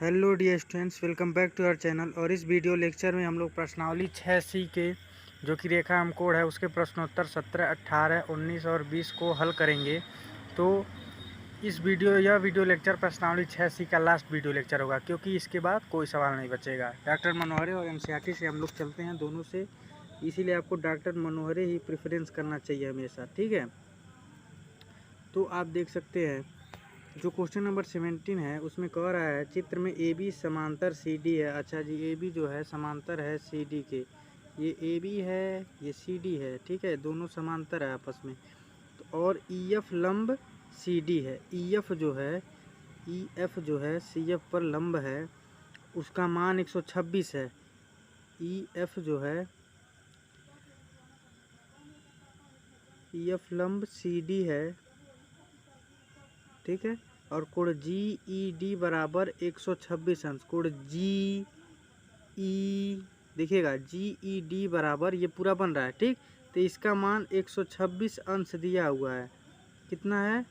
Hello dear students, welcome back to our channel. और इस video lecture में हम लोग प्रश्नावली 6C के जो कि रेखा कोड है उसके प्रश्नोत्तर 17, 18, 19 और 20 को हल करेंगे। तो यह वीडियो लेक्चर प्रश्नावली 6C का लास्ट वीडियो लेक्चर होगा, क्योंकि इसके बाद कोई सवाल नहीं बचेगा। डॉक्टर मनोहरे और एनसीईआरटी से हम लोग चलते हैं दोनों से, इसीलिए आपको डॉक्टर मनोहरे ही प्रेफरेंस करना चाहिए हमेशा, ठीक है। तो आप देख सकते हैं जो क्वेश्चन नंबर 17 है उसमें कह रहा है चित्र में ए बी समांतर सी डी है। अच्छा जी, ए बी जो है समांतर है सी डी के, ये ए बी है, ये सी डी है, ठीक है, दोनों समांतर है आपस में। तो और ई एफ लंब सी डी है, ई एफ जो है सी एफ पर लंब है, उसका मान 126 है। ई एफ जो है ई एफ लंब सी डी है, ठीक है। और कोण जी ई डी बराबर 126 अंश। कोण जी ई देखिएगा, जी ई डी बराबर, ये पूरा बन रहा है, ठीक। तो इसका मान 126 अंश दिया हुआ है। कितना है?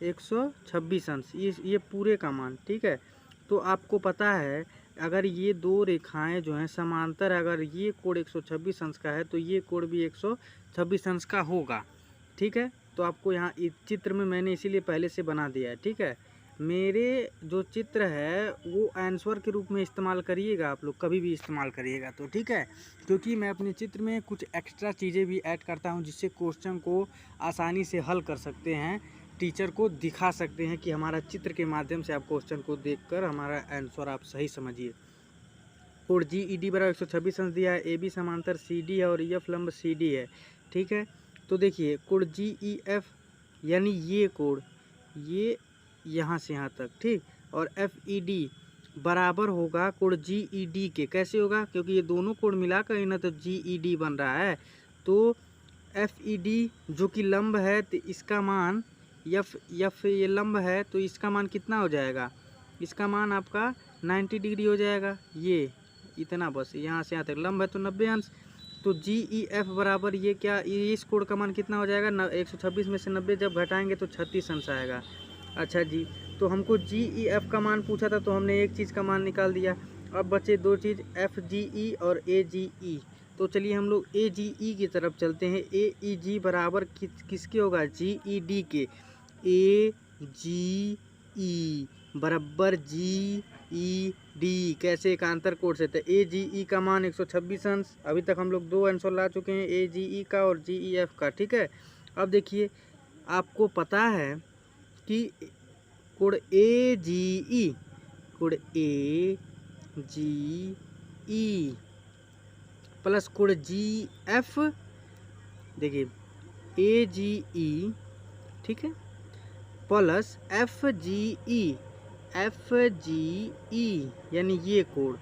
126 अंश, ये पूरे का मान, ठीक है। तो आपको पता है अगर ये दो रेखाएं जो हैं समांतर, अगर ये कोण 126 अंश का है तो ये कोण भी 126 अंश का होगा, ठीक है। तो आपको यहाँ इस चित्र में मैंने इसीलिए पहले से बना दिया है, ठीक है। मेरे जो चित्र है वो आंसर के रूप में इस्तेमाल करिएगा, आप लोग कभी भी इस्तेमाल करिएगा तो, ठीक है। क्योंकि मैं अपने चित्र में कुछ एक्स्ट्रा चीज़ें भी ऐड करता हूँ जिससे क्वेश्चन को आसानी से हल कर सकते हैं, टीचर को दिखा सकते हैं कि हमारा चित्र के माध्यम से आप क्वेश्चन को देखकर हमारा आंसर आप सही समझिए। कोण जी ई डी बराबर 126 अंश दिया है, ए बी समांतर सी डी है और ई एफ लंब सी डी है, ठीक है। तो देखिए कोण जी ई एफ यानी ये कोण, ये यहाँ से यहाँ तक, ठीक, और एफ ई डी बराबर होगा कोण जी ई डी के। कैसे होगा? क्योंकि ये दोनों कोण मिलाकर ही ना तो जी ई डी बन रहा है। तो एफ ई डी जो कि लंब है तो इसका मान एफ ये लंब है तो इसका मान कितना हो जाएगा? इसका मान आपका 90 डिग्री हो जाएगा। ये इतना, बस यहाँ से यहाँ तक लंब है तो 90 अंश। तो जी ई एफ बराबर ये क्या, इस कोण का मान कितना हो जाएगा? 126 में से 90 जब घटाएंगे तो 36 अंश आएगा। अच्छा जी, तो हमको जी ई एफ का मान पूछा था तो हमने एक चीज़ का मान निकाल दिया। अब बचे दो चीज़, एफ जी ई और ए जी ई। तो चलिए हम लोग ए जी ई की तरफ चलते हैं। ए ई जी बराबर किसके होगा? जी ई डी के। ए जी ई बराबर जी ई डी, कैसे? एकांतर कोण से। तो ए जी ई का मान 126 अंश। अभी तक हम लोग दो आंसर ला चुके हैं, ए जी ई का और जी ई एफ का, ठीक है। अब देखिए आपको पता है कि कोण ए जी ई, कोण ए जी ई प्लस कोण जी एफ, देखिए ए जी ई, ठीक है, प्लस एफ जी ई यानी ये कोण।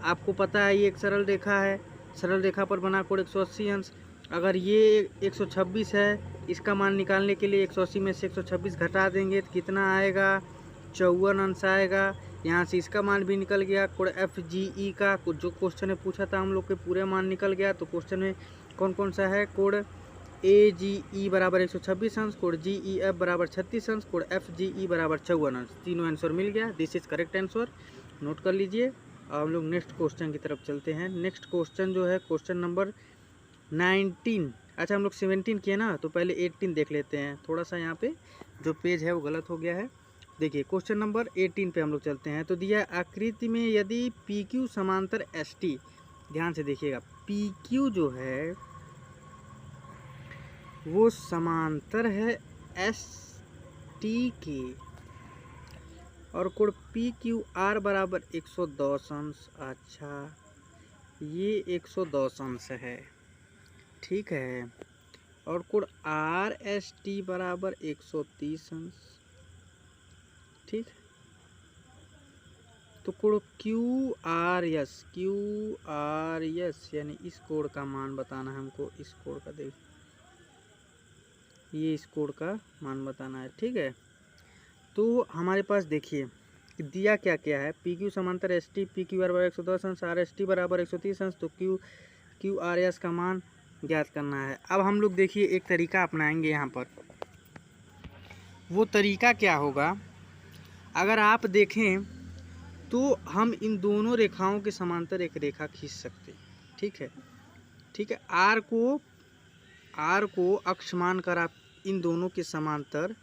आपको पता है ये एक सरल रेखा है, सरल रेखा पर बना कोण 180 अंश। अगर ये 126 है, इसका मान निकालने के लिए 180 में से 126 घटा देंगे तो कितना आएगा? 54 अंश आएगा। यहाँ से इसका मान भी निकल गया। कोण एफ जी ई का जो क्वेश्चन में पूछा था हम लोग के पूरे मान निकल गया। तो क्वेश्चन में कौन कौन सा है? कोण ए जी ई बराबर 126 अंश, कोण जी ई एफ बराबर 36 अंश, कोण एफ जी ई बराबर 54 अंश। तीनों आंसर मिल गया। This is correct answer, note कर लीजिए। अब हम लोग नेक्स्ट क्वेश्चन की तरफ चलते हैं। नेक्स्ट क्वेश्चन जो है क्वेश्चन नंबर 19। अच्छा, हम लोग 17 किए ना, तो पहले 18 देख लेते हैं। थोड़ा सा यहाँ पे जो पेज है वो गलत हो गया है। देखिए क्वेश्चन नंबर 18 पे हम लोग चलते हैं। तो दिया आकृति में यदि पी क्यू समांतर एस टी, ध्यान से देखिएगा, पी क्यू जो है वो समांतर है एस टी के, और कोण पी क्यू आर बराबर 110 अंश। अच्छा, ये 110 अंश है, ठीक है। और कोण आर एस टी बराबर 130 अंश, ठीक। तो कोण क्यू आर एस यानी इस कोण का मान बताना है हमको। इस कोण का देख, ये इस कोण का मान बताना है, ठीक है। तो हमारे पास देखिए दिया क्या क्या है, पी क्यू समांतर S T, P Q R बराबर 110 अंश, आर एस टी बराबर 130 अंश। तो क्यू आर एस का मान ज्ञात करना है। अब हम लोग देखिए एक तरीका अपनाएंगे यहाँ पर। वो तरीका क्या होगा? अगर आप देखें तो हम इन दोनों रेखाओं के समांतर एक रेखा खींच सकते हैं। ठीक है, ठीक है। आर को अक्ष मानकर आप इन दोनों के समांतर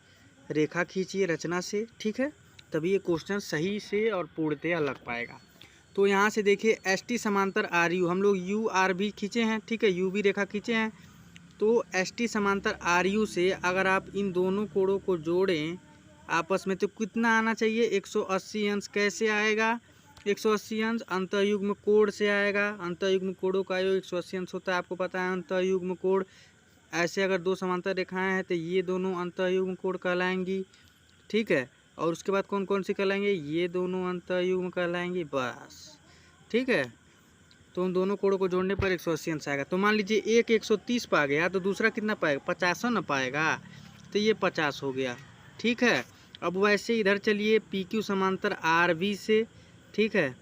रेखा खींचिए रचना से। ठीक है, तभी ये क्वेश्चन सही से और पूर्णतया लग पाएगा। तो यहाँ से देखिए एस टी समांतर आर यू, हम लोग यू आर भी खींचे हैं। ठीक है, यू भी रेखा खींचे हैं। तो एस टी समांतर आर यू से अगर आप इन दोनों कोणों को जोड़ें आपस में तो कितना आना चाहिए? 180 अंश। कैसे आएगा 180 अंश? अंतःयुग्म कोण से आएगा। अंतःयुग्म कोणों का योग 180 अंश होता है, आपको पता है। अंतःयुग्म कोण ऐसे अगर दो समांतर रेखाएं हैं तो ये दोनों अंतःयुग्म कोण कहलाएंगी। ठीक है, और उसके बाद कौन कौन सी कहलाएंगे? ये दोनों अंतःयुग्म कहलाएंगी, बस। ठीक है, तो उन दोनों कोणों को जोड़ने पर 180 अंश आएगा। तो मान लीजिए एक 130 पा गया तो दूसरा कितना पाएगा? 50 ना पाएगा, तो ये 50 हो गया। ठीक है, अब वैसे इधर चलिए पी क्यू समांतर आर बी से। ठीक है,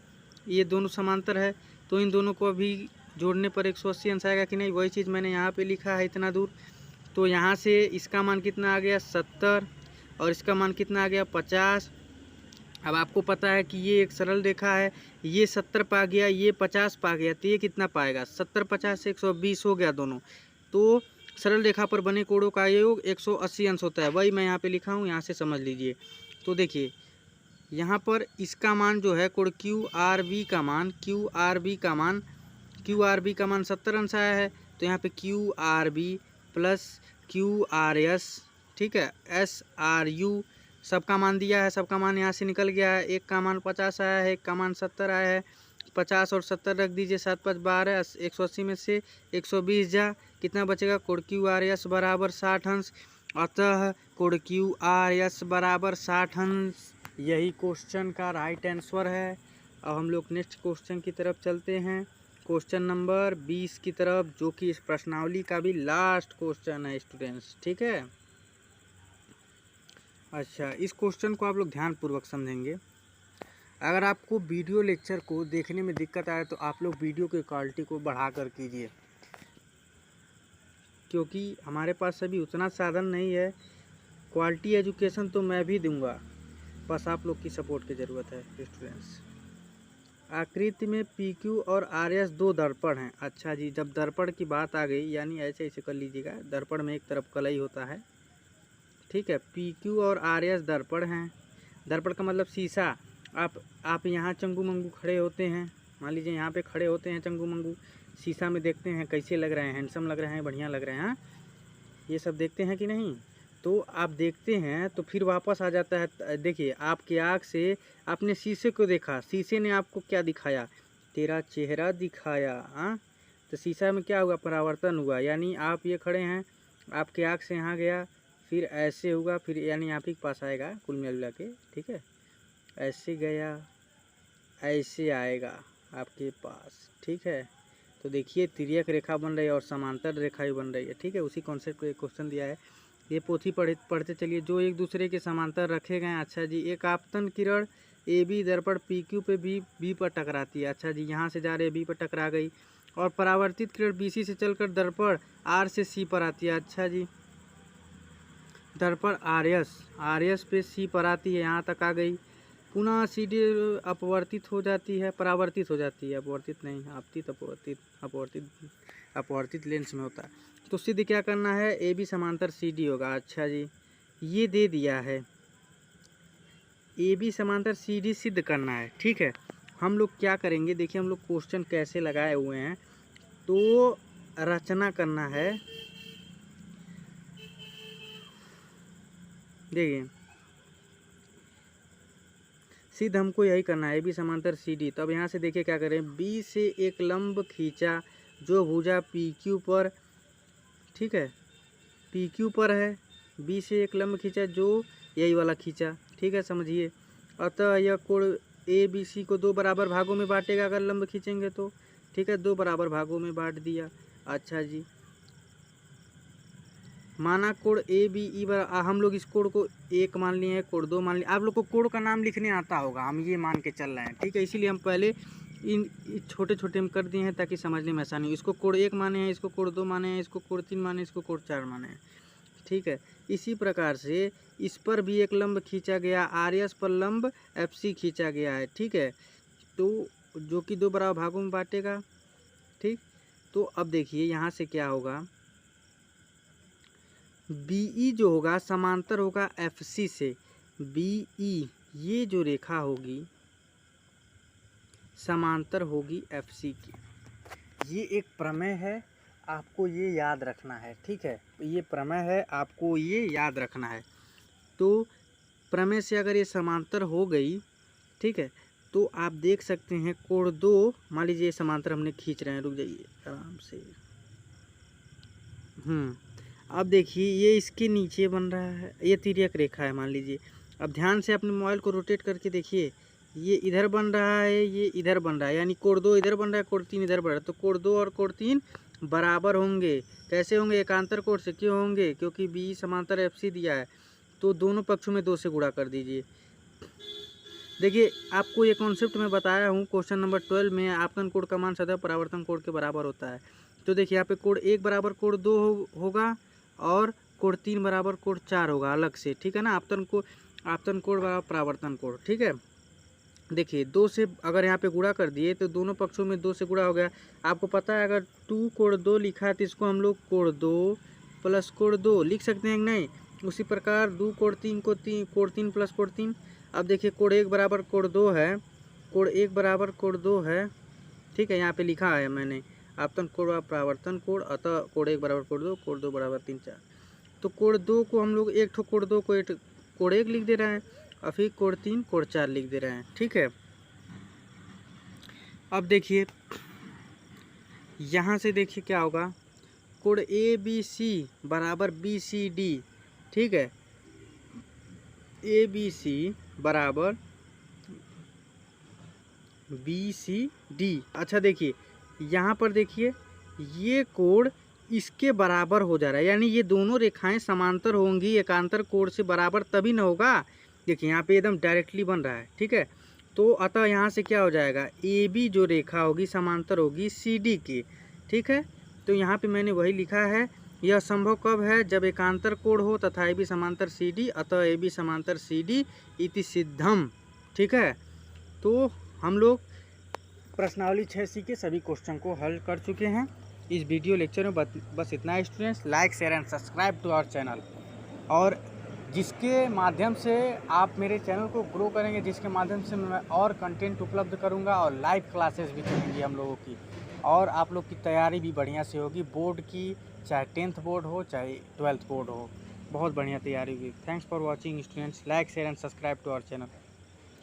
ये दोनों समांतर है तो इन दोनों को अभी जोड़ने पर 180 अंश आएगा कि नहीं? वही चीज़ मैंने यहाँ पे लिखा है इतना दूर। तो यहाँ से इसका मान कितना आ गया? 70, और इसका मान कितना आ गया? 50। अब आपको पता है कि ये एक सरल रेखा है, ये 70 पा गया, ये 50 पा गया, तो ये कितना पाएगा? 70 50 से 120 हो गया दोनों। तो सरल रेखा पर बने कोणों का योग 180 अंश होता है, वही मैं यहाँ पे लिखा हूँ, यहाँ से समझ लीजिए। तो देखिए यहाँ पर इसका मान जो है कोण क्यू आर बी का मान 70 अंश आया है। तो यहाँ पे Q R B plus Q R S, ठीक है, एस आर यू सबका मान दिया है। सबका मान यहाँ से निकल गया है। एक का मान 50 आया है, एक का मान 70 आया है। 50 और 70 रख दीजिए, 7 5 12, 180 में से 120 जा, कितना बचेगा? कोण क्यू आर एस बराबर 60 अंश। अतः कोण क्यू आर एस बराबर 60 अंश, यही क्वेश्चन का राइट आंसर है। अब हम लोग नेक्स्ट क्वेश्चन की तरफ चलते हैं, क्वेश्चन नंबर 20 की तरफ, जो कि इस प्रश्नावली का भी लास्ट क्वेश्चन है स्टूडेंट्स। ठीक है, अच्छा, इस क्वेश्चन को आप लोग ध्यानपूर्वक समझेंगे। अगर आपको वीडियो लेक्चर को देखने में दिक्कत आए तो आप लोग वीडियो की क्वालिटी को बढ़ा कर कीजिए, क्योंकि हमारे पास अभी उतना साधन नहीं है। क्वालिटी एजुकेशन तो मैं भी दूंगा, बस आप लोग की सपोर्ट की ज़रूरत है स्टूडेंट्स। आकृति में पी क्यू और आर एस दो दर्पण हैं। अच्छा जी, जब दर्पण की बात आ गई, यानी ऐसे ऐसे कर लीजिएगा, दर्पण में एक तरफ कलई होता है। ठीक है, पी क्यू और आर एस दर्पण हैं। दर्पण का मतलब शीशा। आप यहाँ चंगू मंगू खड़े होते हैं, मान लीजिए यहाँ पे खड़े होते हैं चंगू मंगू, शीशा में देखते हैं कैसे लग रहे हैं, हैंडसम लग रहे हैं, बढ़िया लग रहे हैं, हाँ? ये सब देखते हैं कि नहीं? तो आप देखते हैं तो फिर वापस आ जाता है। देखिए आपकी आँख से आपने शीशे को देखा, शीशे ने आपको क्या दिखाया? तेरा चेहरा दिखाया, हाँ? तो शीशा में क्या हुआ? परावर्तन हुआ। यानी आप ये खड़े हैं, आपके आँख से यहाँ गया, फिर ऐसे होगा, फिर यानी आप ही के पास आएगा कुल मिला के। ठीक है, ऐसे गया, ऐसे आएगा आपके पास। ठीक है, तो देखिए तिर्यक रेखा बन रही है और समांतर रेखा भी बन रही है। ठीक है, उसी कॉन्सेप्ट को एक क्वेश्चन दिया है, ये पोथी पढ़ते चलिए, जो एक दूसरे के समांतर रखे गए हैं। अच्छा जी, एक आपतन किरण ए बी दर्पण पी क्यू पे बी पर टकराती है। अच्छा जी, यहाँ से जा रहे बी पर टकरा गई, और परावर्तित किरण बी सी से चलकर दर्पण आर से सी पर आती है। अच्छा जी, दर्पण आर एस पे सी पर आती है, यहाँ तक आ गई, पुनः सी डी अपवर्तित हो जाती है, परावर्तित हो जाती है, अपवर्तित नहीं, आपतित अपवर्तित लेंस में होता है। तो सिद्ध क्या करना है? ए बी समांतर सी डी होगा। अच्छा जी, ये दे दिया है, ए बी समांतर सी डी सिद्ध करना है। ठीक है, हम लोग क्या करेंगे, देखिए हम लोग क्वेश्चन कैसे लगाए हुए हैं। तो रचना करना है, देखिए सिद्ध हमको यही करना है, ए बी समांतर सी डी। तो अब यहाँ से देखिए क्या करें, बी से एक लंब खींचा जो भुजा पी क्यू पर, ठीक है, पी क्यू पर है, बी से एक लंब खींचा जो यही वाला खींचा। ठीक है, समझिए। अतः यह कोण ए बी सी को दो बराबर भागों में बांटेगा अगर लंब खींचेंगे तो। ठीक है, दो बराबर भागों में बांट दिया। अच्छा जी, माना कोण ए बी ई हम लोग इस कोण को एक मान लिए हैं, कोण दो मान लिए। आप लोग को कोण का नाम लिखने आता होगा, हम ये मान के चल रहे हैं। ठीक है, इसीलिए हम पहले इन छोटे छोटे में कर दिए हैं ताकि समझने में आसानी हो। इसको कोण एक माने हैं, इसको कोण दो माने हैं, इसको कोण तीन माने, इसको कोण चार माने हैं। ठीक है। इसी प्रकार से इस पर भी एक लंब खींचा गया, आर एस पर लंब एफ सी खींचा गया है, ठीक है। तो जो कि 2 बराबर भागों में बांटेगा, ठीक। तो अब देखिए यहाँ से क्या होगा, बी ई जो होगा समांतर होगा एफ सी से। बी ई ये जो रेखा होगी समांतर होगी एफ सी की। ये एक प्रमेय है, आपको ये याद रखना है, ठीक है। ये प्रमेय है, आपको ये याद रखना है। तो प्रमेय से अगर ये समांतर हो गई, ठीक है, तो आप देख सकते हैं कोण 2, मान लीजिए समांतर हमने खींच रहे हैं, रुक जाइए आराम से। अब देखिए ये इसके नीचे बन रहा है, ये तिर्यक रेखा है मान लीजिए। अब ध्यान से अपने मोबाइल को रोटेट करके देखिए, ये इधर बन रहा है, ये इधर बन रहा है, यानी कोण 2 इधर बन रहा है, कोण 3 इधर बन रहा है। तो कोण 2 और कोण 3 बराबर होंगे। कैसे होंगे? एकांतर कोण से। क्यों होंगे? क्योंकि बी समांतर एफ सी दिया है, तो दोनों पक्षों में 2 से गुणा कर दीजिए। देखिए आपको ये कॉन्सेप्ट मैं बताया हूँ क्वेश्चन नंबर 12 में, आपतन कोण का मान सदैव परावर्तन कोण के बराबर होता है। तो देखिए यहाँ पे कोण 1 बराबर कोण 2 होगा और कोण 3 बराबर कोण 4 होगा अलग से, ठीक है ना। आपतन कोण बराबर परावर्तन कोण, ठीक है। देखिए 2 से अगर यहाँ पे गुणा कर दिए तो दोनों पक्षों में 2 से गुणा हो गया। आपको पता है अगर 2 कोण 2 लिखा है तो इसको हम लोग कोण 2 प्लस कोण 2 लिख सकते हैं कि नहीं। उसी प्रकार 2 कोण 3 को कोण 3 प्लस कोण 3। अब देखिए कोण 1 बराबर कोण 2 है, कोण 1 बराबर कोण 2 है, ठीक है। यहाँ पे लिखा है मैंने आपतन कोण व परावर्तन कोण, अतः कोण 1 बराबर कोण 2 बराबर 3 4। तो कोण 2 को हम लोग एक ठो कोण 2 को एक कोण 1 लिख दे रहे हैं और फिर कोण 3 कोण 4 लिख दे रहे हैं, ठीक है। अब देखिए यहाँ से देखिए क्या होगा, कोण ए बी सी बराबर बी सी डी, ठीक है। ए बी सी बराबर बी सी डी। अच्छा देखिए यहाँ पर देखिए ये कोण इसके बराबर हो जा रहा है, यानी ये दोनों रेखाएं समांतर होंगी एकांतर कोण से बराबर तभी ना होगा। देखिए यहाँ पे एकदम डायरेक्टली बन रहा है, ठीक है। तो अतः यहाँ से क्या हो जाएगा, ए बी जो रेखा होगी समांतर होगी सी डी की, ठीक है। तो यहाँ पे मैंने वही लिखा है, यह संभव कब है, जब एकांतर कोण हो तथा ए बी समांतर सी डी, अतः ए बी समांतर सी डी इति सिद्धम, ठीक है। तो हम लोग प्रश्नावली 6C के सभी क्वेश्चन को हल कर चुके हैं इस वीडियो लेक्चर में। बस इतना है students. Like share and subscribe to our channel, और जिसके माध्यम से आप मेरे चैनल को ग्रो करेंगे, जिसके माध्यम से मैं और कंटेंट उपलब्ध करूंगा और लाइव क्लासेस भी चलेंगी हम लोगों की, और आप लोग की तैयारी भी बढ़िया से होगी बोर्ड की, चाहे 10th बोर्ड हो चाहे 12th बोर्ड हो, बहुत बढ़िया तैयारी होगी। Thanks for watching students. Like share and subscribe to our channel.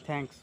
Thanks.